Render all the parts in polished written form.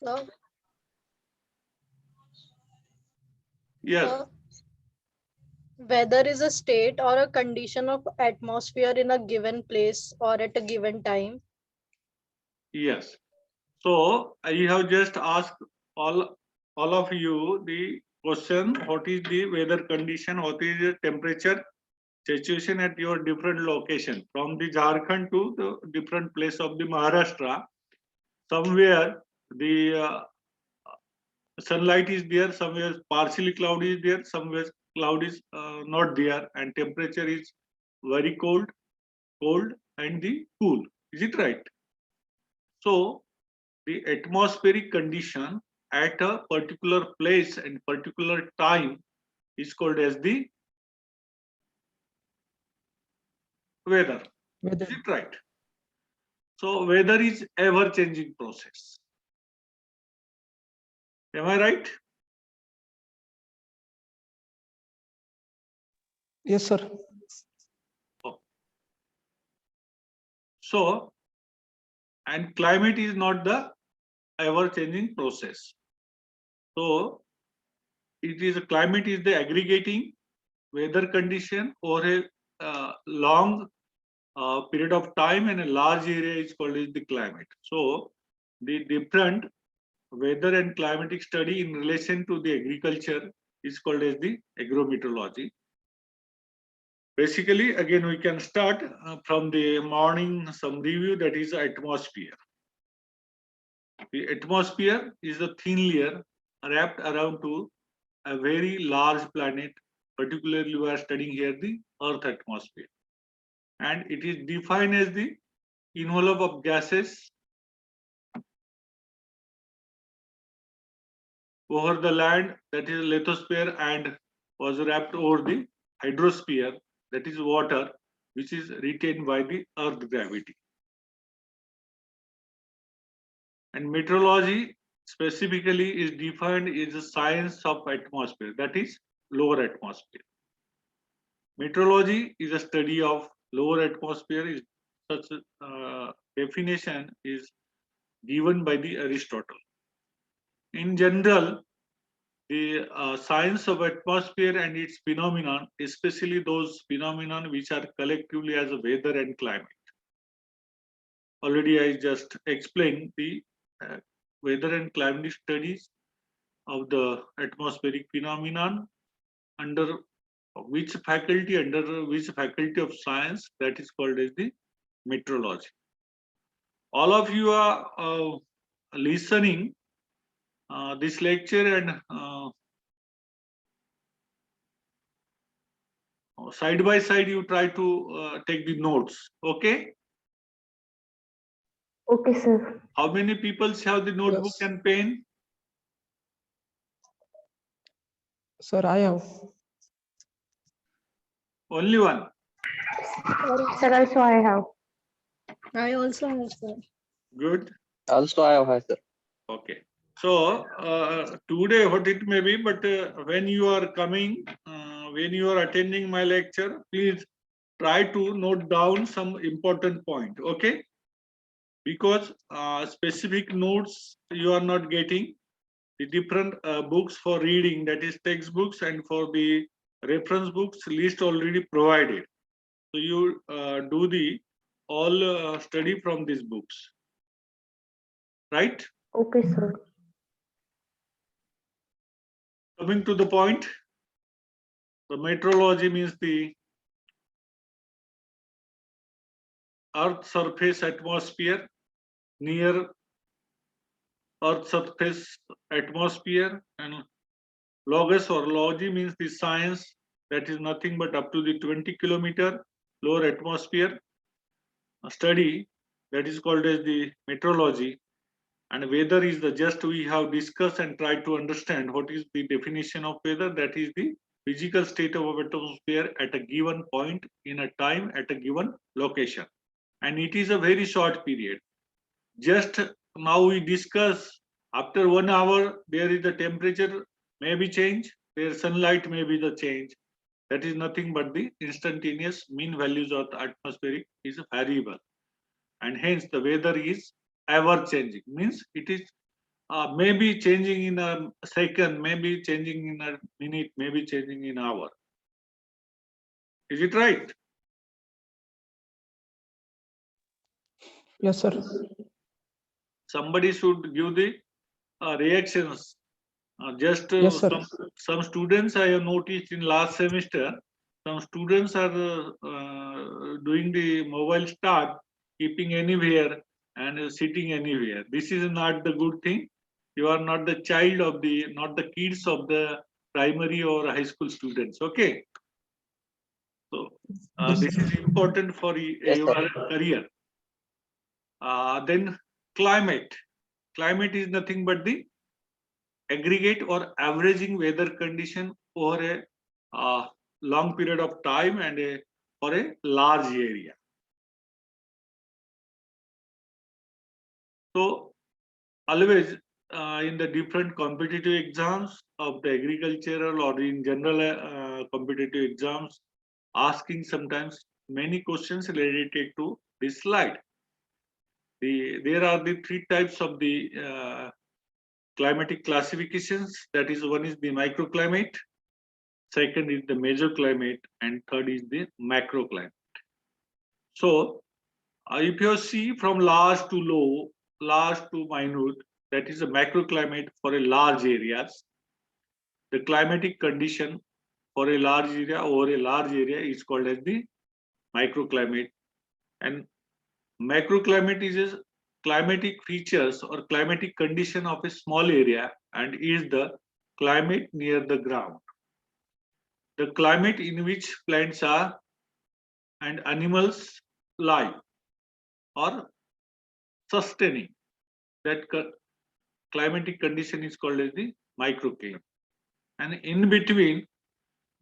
So, Yes. so weather is a state or a condition of atmosphere in a given place or at a given time. Yes. So I have just asked all of you the question: what is the weather condition? What is the temperature situation at your different location? From the Jharkhand to the different place of the Maharashtra, somewhere the sunlight is there, somewhere partially cloud is there, somewhere cloud is not there, and temperature is very cold, and the cool. Is it right? So the atmospheric condition at a particular place and particular time is called as the weather. Is Weather. it right? So weather is ever changing process. Am I right? Yes, sir. Oh. So, and climate is not the ever changing process. So it is climate is the aggregating weather condition over a long period of time, and a large area is called as the climate. So the different weather and climatic study in relation to the agriculture is called as the agrometeorology. Basically, again, we can start from the morning some review, that is atmosphere. The atmosphere is a thin layer wrapped around to a very large planet. Particularly, we are studying here the Earth atmosphere, and it is defined as the envelope of gases over the land, that is lithosphere, and was wrapped over the hydrosphere, that is water, which is retained by the earth gravity. And meteorology specifically is defined as a science of atmosphere, that is lower atmosphere. Meteorology is a study of lower atmosphere. Is such definition is given by the Aristotle. In general, the science of atmosphere and its phenomenon, especially those phenomenon which are collectively as a weather and climate. Already I just explained the weather and climate studies of the atmospheric phenomenon, under which faculty of science, that is called as the meteorology. All of you are listening this lecture, and side by side you try to take the notes. Okay. Okay, sir. How many people have the notebook Yes. and pen? Sir, I have. Only one. Sir, also I have. I also have, sir. Good. Also, I have, sir. Okay. So today what it may be, but when you are coming, when you are attending my lecture, please try to note down some important point. Okay. Because specific notes you are not getting. The different books for reading, that is textbooks, and for the reference books list already provided. So you do the all study from these books, right? Okay, sir. Coming to the point, the meteorology means the earth surface atmosphere, near earth surface atmosphere, and logos or logy means the science, that is nothing but up to the 20-kilometer lower atmosphere study, that is called as the meteorology. And weather is the just we have discussed and tried to understand what is the definition of weather, that is the physical state of atmosphere at a given point in a time at a given location, and it is a very short period. Just now we discuss, after 1 hour there is the temperature may be change, their sunlight may be the change. That is nothing but the instantaneous mean values of the atmospheric is variable, and hence the weather is ever changing, means it is maybe changing in a second, maybe changing in a minute, maybe changing in an hour. Is it right? Yes, sir. Somebody should give the reactions. Just Yes, sir. some students I have noticed in last semester, some students are doing the mobile start, keeping anywhere and sitting anywhere. This is not the good thing. You are not the child of the, not the kids of the primary or high school students. Okay. So this is important for your career. Then climate. Climate is nothing but the aggregate or averaging weather condition over a long period of time and for a large area. So always in the different competitive exams of the agricultural or in general competitive exams, asking sometimes many questions related to this slide. There are the three types of the climatic classifications. That is, one is the microclimate, second is the mesorclimate, and third is the macroclimate. So if you see from large to low, large to minute, that is a macroclimate for a large areas. The climatic condition for a large area over a large area is called as the microclimate, and macroclimate is a climatic features or climatic condition of a small area and is the climate near the ground. The climate in which plants are and animals live or sustaining. That climatic condition is called as the microclimate. And in between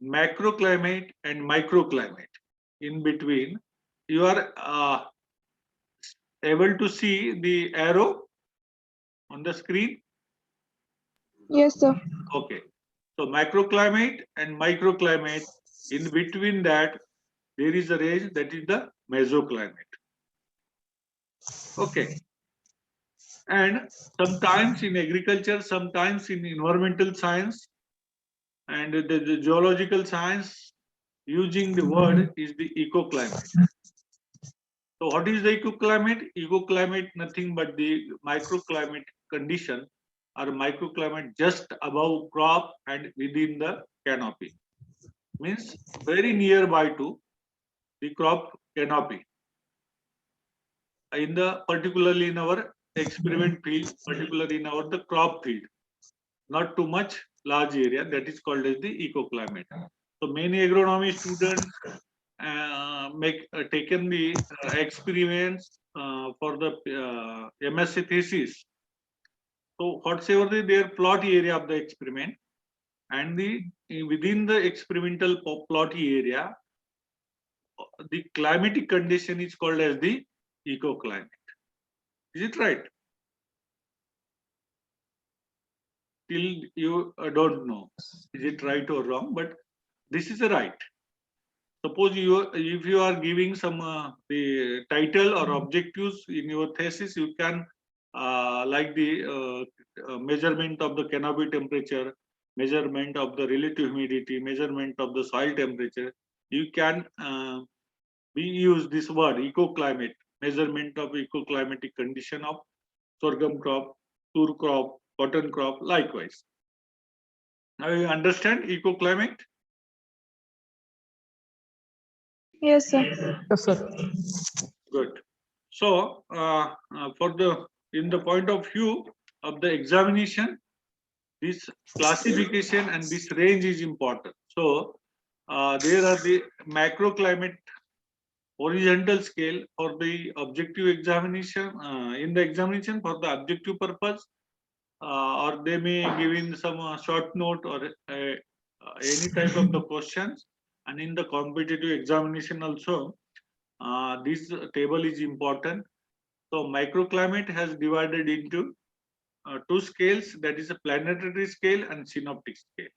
macroclimate and microclimate, in between, you are able to see the arrow on the screen. Yes, sir. Okay. So macroclimate and microclimate, in between that, there is a range that is the mesoclimate. Okay. And sometimes in agriculture, sometimes in environmental science and the geological science, using the word is the ecoclimate. So what is the ecoclimate? Ecoclimate, nothing but the microclimate condition or microclimate just above crop and within the canopy. Means very nearby to the crop canopy. In the particularly in our experiment field, particularly in our the crop field, not too much large area, that is called as the ecoclimate. So many agronomy students make taken the experiments for the MSc thesis. So whatsoever their plot area of the experiment and the within the experimental plot area, the climatic condition is called as the ecoclimate. Is it right? Till you don't know, is it right or wrong? But this is a right. Suppose if you are giving some the title or objectives in your thesis, you can like the measurement of the canopy temperature, measurement of the relative humidity, measurement of the soil temperature. You can we use this word ecoclimate, measurement of ecoclimatic condition of sorghum crop, tur crop, cotton crop, likewise. Now you understand ecoclimate? Yes, sir. Yes, sir. Good. So for the in the point of view of the examination, this classification and this range is important. So there are the macroclimate horizontal scale for the objective examination in the examination for the objective purpose, or they may give in some short note or any type of the questions, and in the competitive examination also this table is important. So microclimate has divided into two scales, that is a planetary scale and synoptic scale.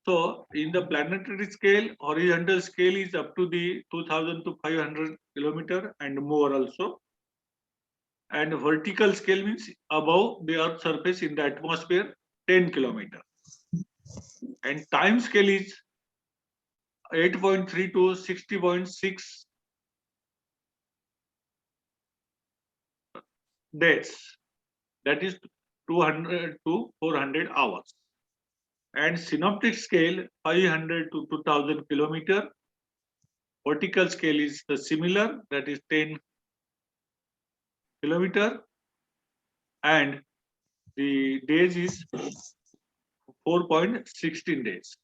So in the planetary scale, horizontal scale is up to the 2000 to 500 kilometer and more also. and vertical scale means above the earth surface in the atmosphere 10 kilometer, and time scale is 8.3 to 60.6 days, that is 200 to 400 hours, and synoptic scale 500 to 2000 kilometer. Vertical scale is the similar, that is 10 kilometer, and the days is 4.16 days.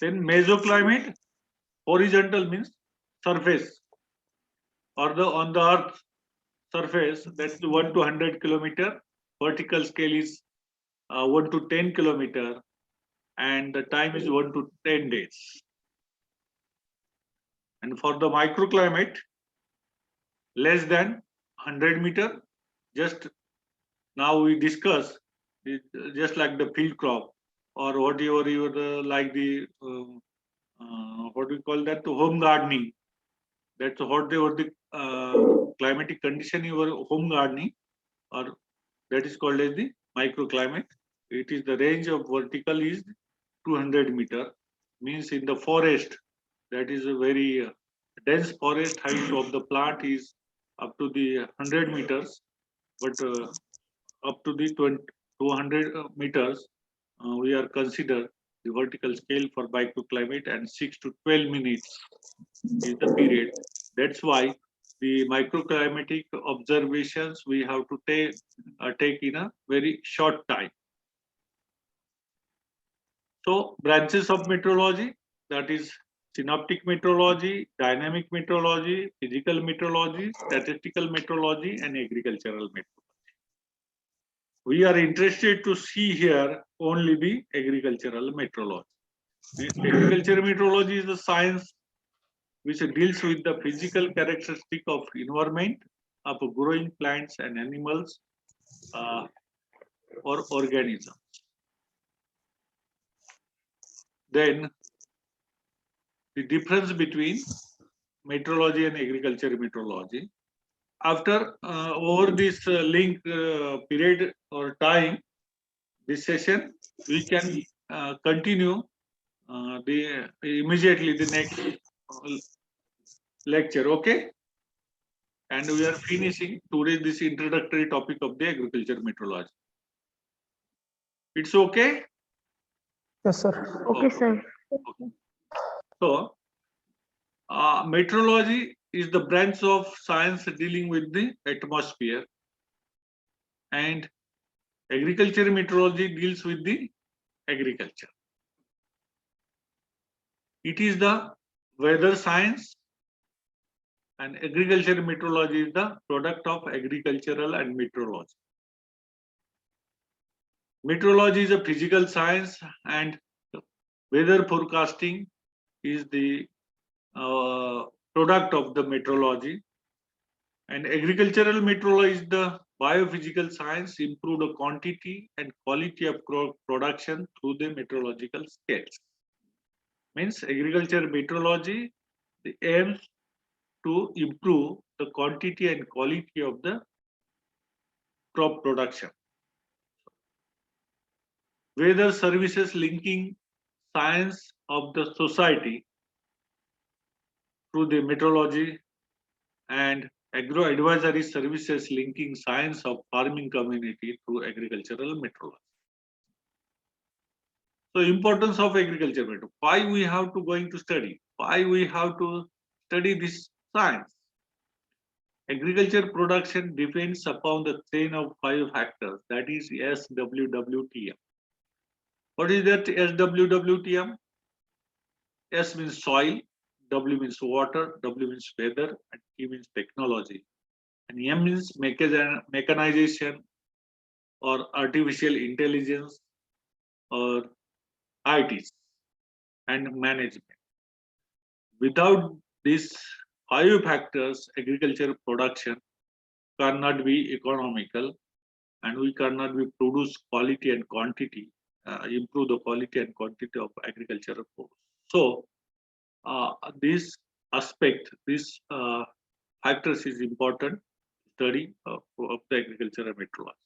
Then mesoclimate, horizontal means surface or the on the earth surface, that's 1 to 100 kilometer. Vertical scale is 1 to 10 kilometer, and the time is 1 to 10 days. And for the microclimate, less than 100 meter, just now we discuss just like the field crop or whatever you like the what we call that, the home gardening. That's what they were the climatic condition you were home gardening, or that is called as the microclimate. It is the range of vertical is 200 meter, means in the forest, that is a very dense forest, height of the plant is up to the 100 meters, but up to the 200 meters, we are considered the vertical scale for microclimate, and 6 to 12 minutes is the period. That's why the microclimatic observations we have to take in a very short time. So branches of meteorology, that is synoptic meteorology, dynamic meteorology, physical meteorology, statistical meteorology, and agricultural meteorology. We are interested to see here only the agricultural meteorology. Agricultural meteorology is the science which deals with the physical characteristic of environment of growing plants and animals or organisms. Then the difference between meteorology and agriculture meteorology. After over this link period or time, this session, we can continue immediately the next lecture, okay? And we are finishing today this introductory topic of the agriculture meteorology. It's okay? Yes, sir. Okay, sir. Okay. So, meteorology is the branch of science dealing with the atmosphere, and agriculture meteorology deals with the agriculture. It is the weather science, and agriculture meteorology is the product of agricultural and meteorology. Meteorology is a physical science, and weather forecasting is the product of the meteorology. And agricultural meteorology is the biophysical science, improve the quantity and quality of crop production through the meteorological scales. Means agriculture meteorology, the aims to improve the quantity and quality of the crop production. Weather services linking science of the society through the meteorology, and agro advisory services linking science of farming community through agricultural meteorology. So importance of agriculture meteorology. Why we have to going to study? Why we have to study this science? Agriculture production depends upon the chain of 5 factors, that is SWWTM. What is that SWWTM? S means soil, W means water, W means weather, and T means technology. And M means mechanization or artificial intelligence or ITs and management. Without these 5 factors, agriculture production cannot be economical, and we cannot be produce quality and quantity, improve the quality and quantity of agricultural produce. So this aspect, this factors is important study of the agriculture and meteorology.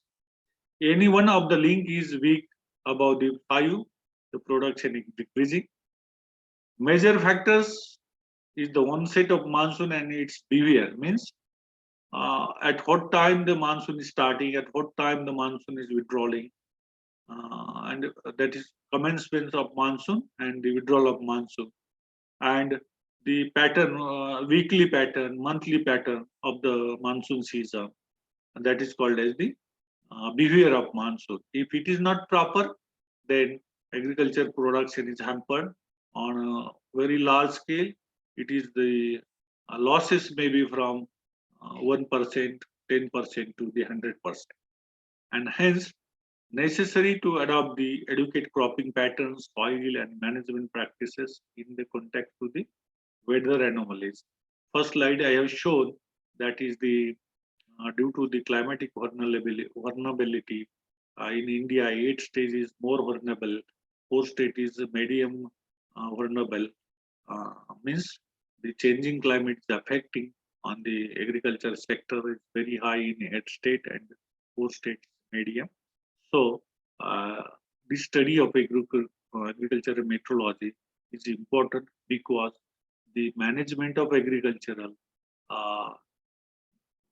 Any one of the link is weak above the 5, the production is decreasing. Major factors is the onset of monsoon and its behavior, means at what time the monsoon is starting, at what time the monsoon is withdrawing, and that is commencement of monsoon and the withdrawal of monsoon, and the pattern, weekly pattern, monthly pattern of the monsoon season, and that is called as the behavior of monsoon. If it is not proper, then agriculture production is hampered on a very large scale. It is the losses may be from 1%, 10% to the 100%, and hence necessary to adopt the adequate cropping patterns, soil and management practices in the context to the weather anomalies. First slide I have shown, that is the due to the climatic vulnerability in India, 8 states is more vulnerable, 4 states is medium vulnerable. Means the changing climate is affecting on the agriculture sector is very high in 8 state and 4 states medium. So this study of agriculture and meteorology is important because the management of agricultural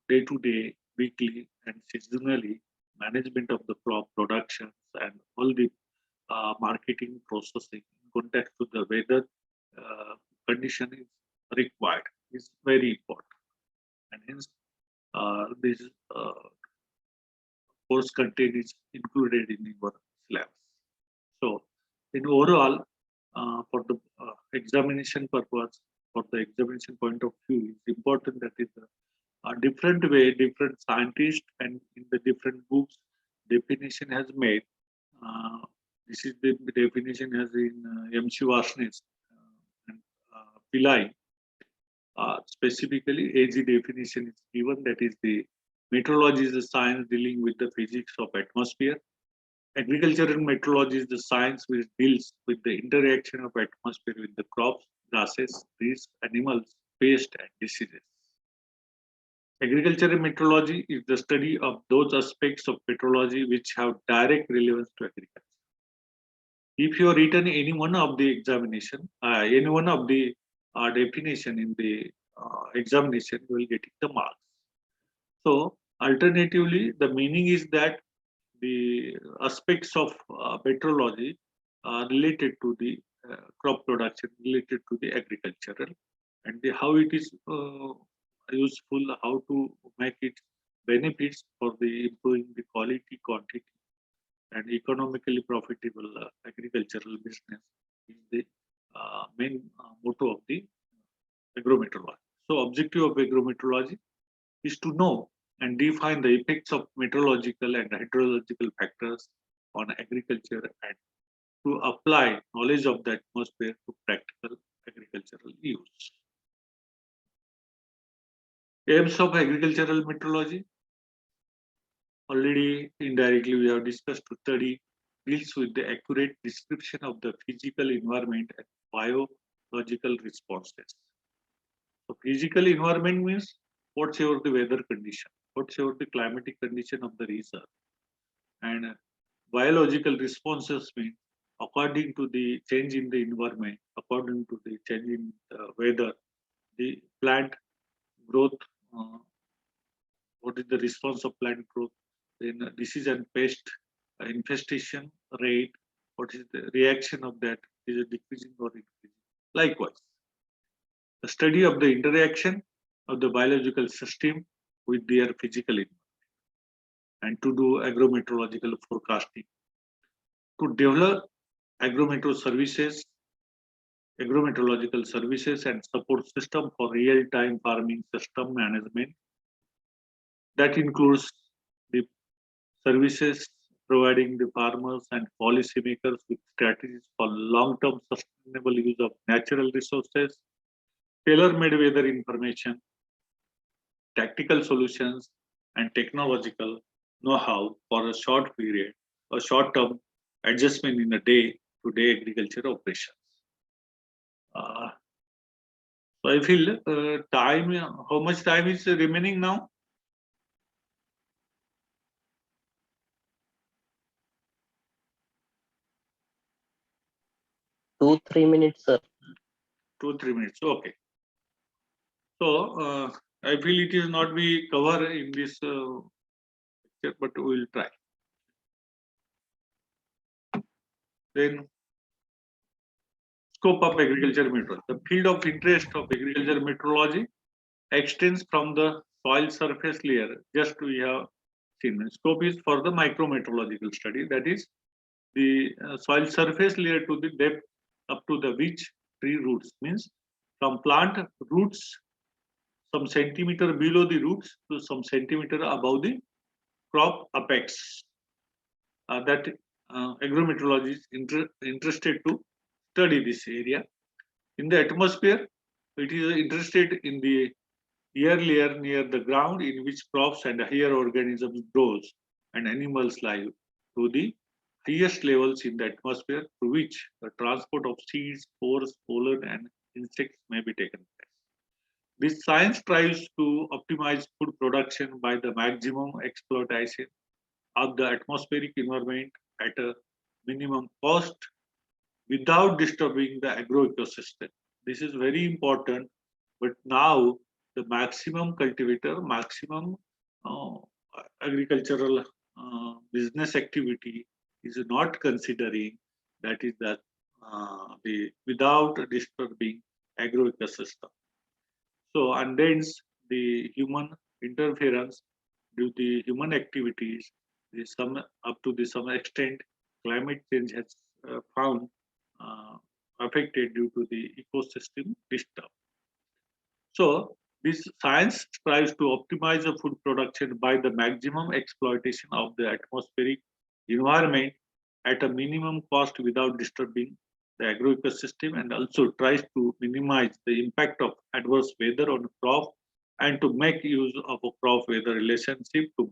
day-to-day, weekly and seasonally, management of the crop productions and all the marketing processing in context to the weather condition is required, is very important, and hence this course content is included in your syllabus. So, in overall, for the examination purpose, for the examination point of view, it's important that is a different way, different scientists and in the different books, definition has made. This is the definition as in M.C. Varsnes and Pillai. Specifically, AG definition is given, that is the meteorology is the science dealing with the physics of atmosphere. Agriculture and meteorology is the science which deals with the interaction of atmosphere with the crops, grasses, trees, animals, pests, and diseases. Agriculture and meteorology is the study of those aspects of meteorology which have direct relevance to agriculture. If you have written any one of the examination, any one of the definition in the examination, you will get the marks. So, alternatively, the meaning is that the aspects of meteorology are related to the crop production, related to the agricultural, and how it is useful, how to make it benefits for the improving the quality, quantity, and economically profitable agricultural business is the main motto of the agrometeorology. So, objective of agrometeorology is to know and define the effects of meteorological and hydrological factors on agriculture and to apply knowledge of the atmosphere to practical agricultural use. Aims of agricultural meteorology. Already indirectly we have discussed, to study deals with the accurate description of the physical environment and biological responses. So physical environment means whatsoever the weather condition, whatsoever the climatic condition of the region, and biological responses mean according to the change in the environment, according to the change in the weather, the plant growth, what is the response of plant growth, then disease and pest infestation rate, what is the reaction of that, is it decreasing or increasing. Likewise, the study of the interaction of the biological system with their physical environment, and to do agrometeorological forecasting, to develop agrometeorological services and support system for real-time farming system management. That includes the services providing the farmers and policymakers with strategies for long-term sustainable use of natural resources, tailor-made weather information, tactical solutions, and technological know-how for a short period, a short-term adjustment in a day-to-day agriculture operations. So I feel time. How much time is remaining now? 2-3 minutes, sir. 2-3 minutes. Okay. So I feel it is not be cover in this lecture, but we will try. Then scope of agriculture meteorology. The field of interest of agriculture meteorology extends from the soil surface layer. Just we have seen. Scope is for the micrometeorological study. That is the soil surface layer to the depth up to the which tree roots, means from plant roots some centimeter below the roots to some centimeter above the crop apex. That agrometeorology is interested to study this area. In the atmosphere, it is interested in the air layer near the ground in which crops and higher organisms grows and animals live, to the highest levels in the atmosphere through which the transport of seeds, spores, pollen and insects may be taken place. This science tries to optimize food production by the maximum exploitation of the atmospheric environment at a minimum cost without disturbing the agroecosystem. This is very important, but now the maximum cultivator, maximum uh, agricultural business activity is not considering, that is the without disturbing agroecosystem. So, and hence the human interference due to human activities, some up to the some extent, climate change has found affected due to the ecosystem disturb. So, this science strives to optimize the food production by the maximum exploitation of the atmospheric environment at a minimum cost without disturbing the agroecosystem, and also tries to minimize the impact of adverse weather on crop and to make use of a crop weather relationship to